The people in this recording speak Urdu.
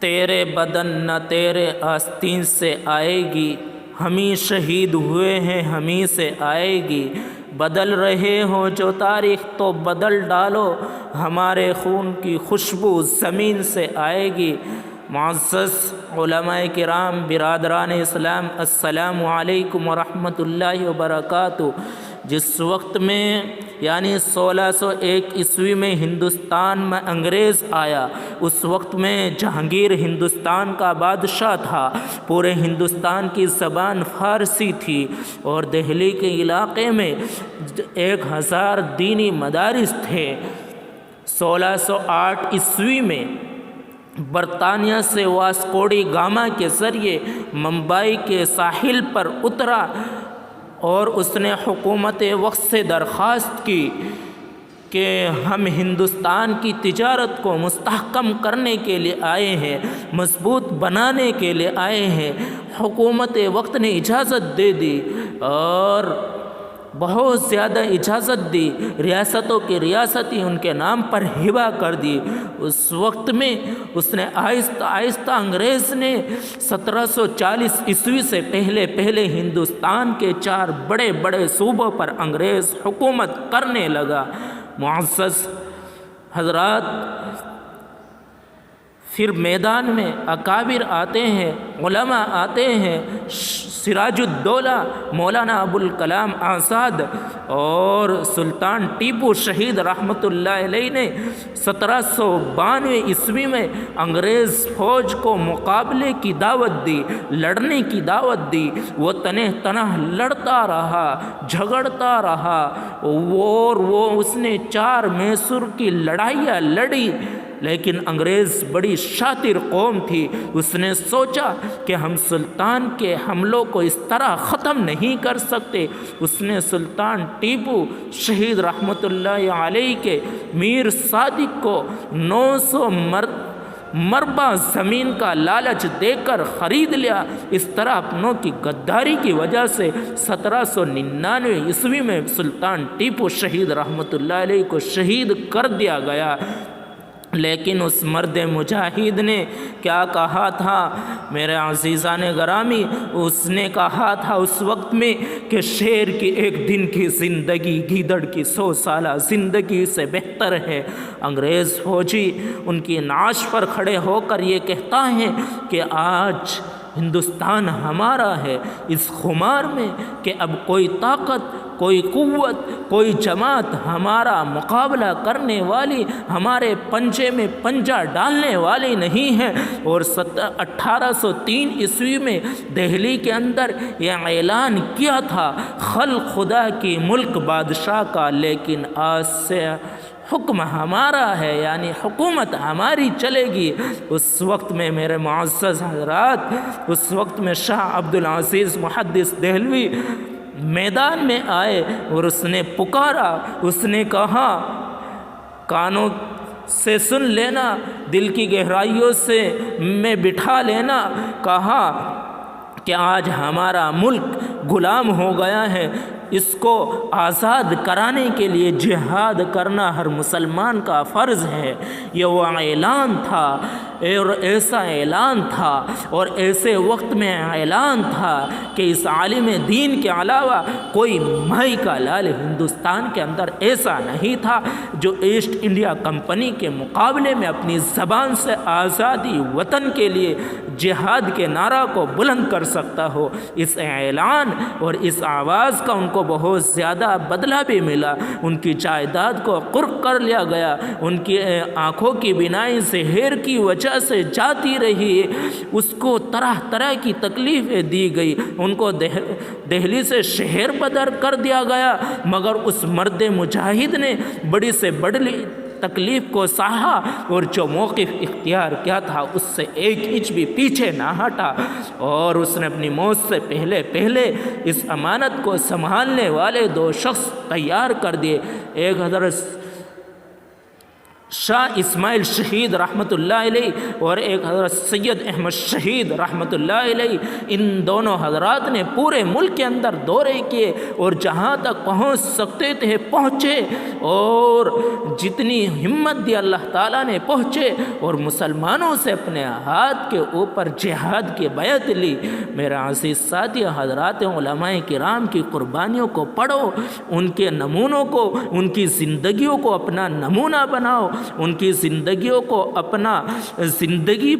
تیرے بدن نہ تیرے آستین سے آئے گی، ہم ہی شہید ہوئے ہیں ہم ہی سے آئے گی۔ بدل رہے ہو جو تاریخ تو بدل ڈالو، ہمارے خون کی خوشبو زمین سے آئے گی۔ معزز علماء کرام، برادران اسلام، السلام علیکم ورحمۃ اللہ وبرکاتہ۔ جس وقت میں یعنی 1601 عیسوی میں ہندوستان میں انگریز آیا، اس وقت میں جہانگیر ہندوستان کا بادشاہ تھا۔ پورے ہندوستان کی زبان فارسی تھی اور دہلی کے علاقے میں 1000 دینی مدارس تھے۔ 1608 عیسوی میں برطانیہ سے واسکو ڈی گاما کے ذریعے ممبئی کے ساحل پر اترا اور اس نے حکومت وقت سے درخواست کی کہ ہم ہندوستان کی تجارت کو مستحکم کرنے کے لیے آئے ہیں، مضبوط بنانے کے لیے آئے ہیں۔ حکومت وقت نے اجازت دے دی اور بہت زیادہ اجازت دی، ریاستوں کی ریاستی ان کے نام پر ہبہ کر دی۔ اس وقت میں اس نے آہستہ آہستہ انگریز نے 1740 عیسوی سے پہلے ہندوستان کے 4 بڑے بڑے صوبوں پر انگریز حکومت کرنے لگا۔ معزز حضرات، پھر میدان میں اکابر آتے ہیں، علماء آتے ہیں، سراج الدولہ مولانا ابوالکلام آزاد اور سلطان ٹیپو شہید رحمۃ اللہ علیہ نے 1792 عیسوی میں انگریز فوج کو مقابلے کی دعوت دی، لڑنے کی دعوت دی۔ وہ تنہ تنہ لڑتا رہا، جھگڑتا رہا اور اس نے 4 میسور کی لڑائیاں لڑی، لیکن انگریز بڑی شاطر قوم تھی۔ اس نے سوچا کہ ہم سلطان کے حملوں کو اس طرح ختم نہیں کر سکتے۔ اس نے سلطان ٹیپو شہید رحمۃ اللہ علیہ کے میر صادق کو 900 مربع زمین کا لالچ دے کر خرید لیا۔ اس طرح اپنوں کی غداری کی وجہ سے 1799 عیسوی میں سلطان ٹیپو شہید رحمۃ اللہ علیہ کو شہید کر دیا گیا۔ لیکن اس مرد مجاہد نے کیا کہا تھا میرے عزیزان گرامی؟ اس نے کہا تھا اس وقت میں کہ شیر کی 1 دن کی زندگی گیدڑ کی 100 سالہ زندگی سے بہتر ہے۔ انگریز فوجی ان کی نعش پر کھڑے ہو کر یہ کہتا ہے کہ آج ہندوستان ہمارا ہے، اس خمار میں کہ اب کوئی طاقت، کوئی قوت، کوئی جماعت ہمارا مقابلہ کرنے والی، ہمارے پنجے میں پنجہ ڈالنے والی نہیں ہے۔ اور 1803 عیسوی میں دہلی کے اندر یہ اعلان کیا تھا خلق خدا کی ملک بادشاہ کا، لیکن آج سے حکم ہمارا ہے، یعنی حکومت ہماری چلے گی۔ اس وقت میں میرے معزز حضرات، اس وقت میں شاہ عبدالعزیز محدث دہلوی میدان میں آئے اور اس نے پکارا، اس نے کہا کانوں سے سن لینا، دل کی گہرائیوں سے میں بٹھا لینا، کہا کہ آج ہمارا ملک غلام ہو گیا ہے، اس کو آزاد کرانے کے لیے جہاد کرنا ہر مسلمان کا فرض ہے۔ یہ وہ اعلان تھا اور ایسا اعلان تھا اور ایسے وقت میں اعلان تھا کہ اس عالم دین کے علاوہ کوئی مائی کا لال ہندوستان کے اندر ایسا نہیں تھا جو ایسٹ انڈیا کمپنی کے مقابلے میں اپنی زبان سے آزادی وطن کے لیے جہاد کے نعرہ کو بلند کر سکتا ہو۔ اس اعلان اور اس آواز کا ان کو بہت زیادہ بدلہ بھی ملا، ان کی جائیداد کو قرق کر لیا گیا، ان کی آنکھوں کی بینائی زہر کی وجہ سے جاتی رہی، اس کو طرح طرح کی تکلیفیں دی گئی، ان کو دہلی سے شہر بدر کر دیا گیا، مگر اس مرد مجاہد نے بڑی سے بڑی تکلیف کو سہا اور جو موقف اختیار کیا تھا اس سے 1 انچ بھی پیچھے نہ ہٹا، اور اس نے اپنی موت سے پہلے اس امانت کو سنبھالنے والے 2 شخص تیار کر دیے۔ ایک حضرت شاہ اسماعیل شہید رحمۃ اللہ علیہ اور ایک حضرت سید احمد شہید رحمۃ اللہ علیہ، ان دونوں حضرات نے پورے ملک کے اندر دورے کیے اور جہاں تک پہنچ سکتے تھے پہنچے، اور جتنی ہمت دی اللہ تعالیٰ نے پہنچے اور مسلمانوں سے اپنے ہاتھ کے اوپر جہاد کی بیعت لی۔ میرا عزیز ساتھی حضرات، علماء کرام کی قربانیوں کو پڑھو، ان کے نمونوں کو، ان کی زندگیوں کو اپنا نمونہ بناؤ، ان کی زندگیوں کو اپنا زندگی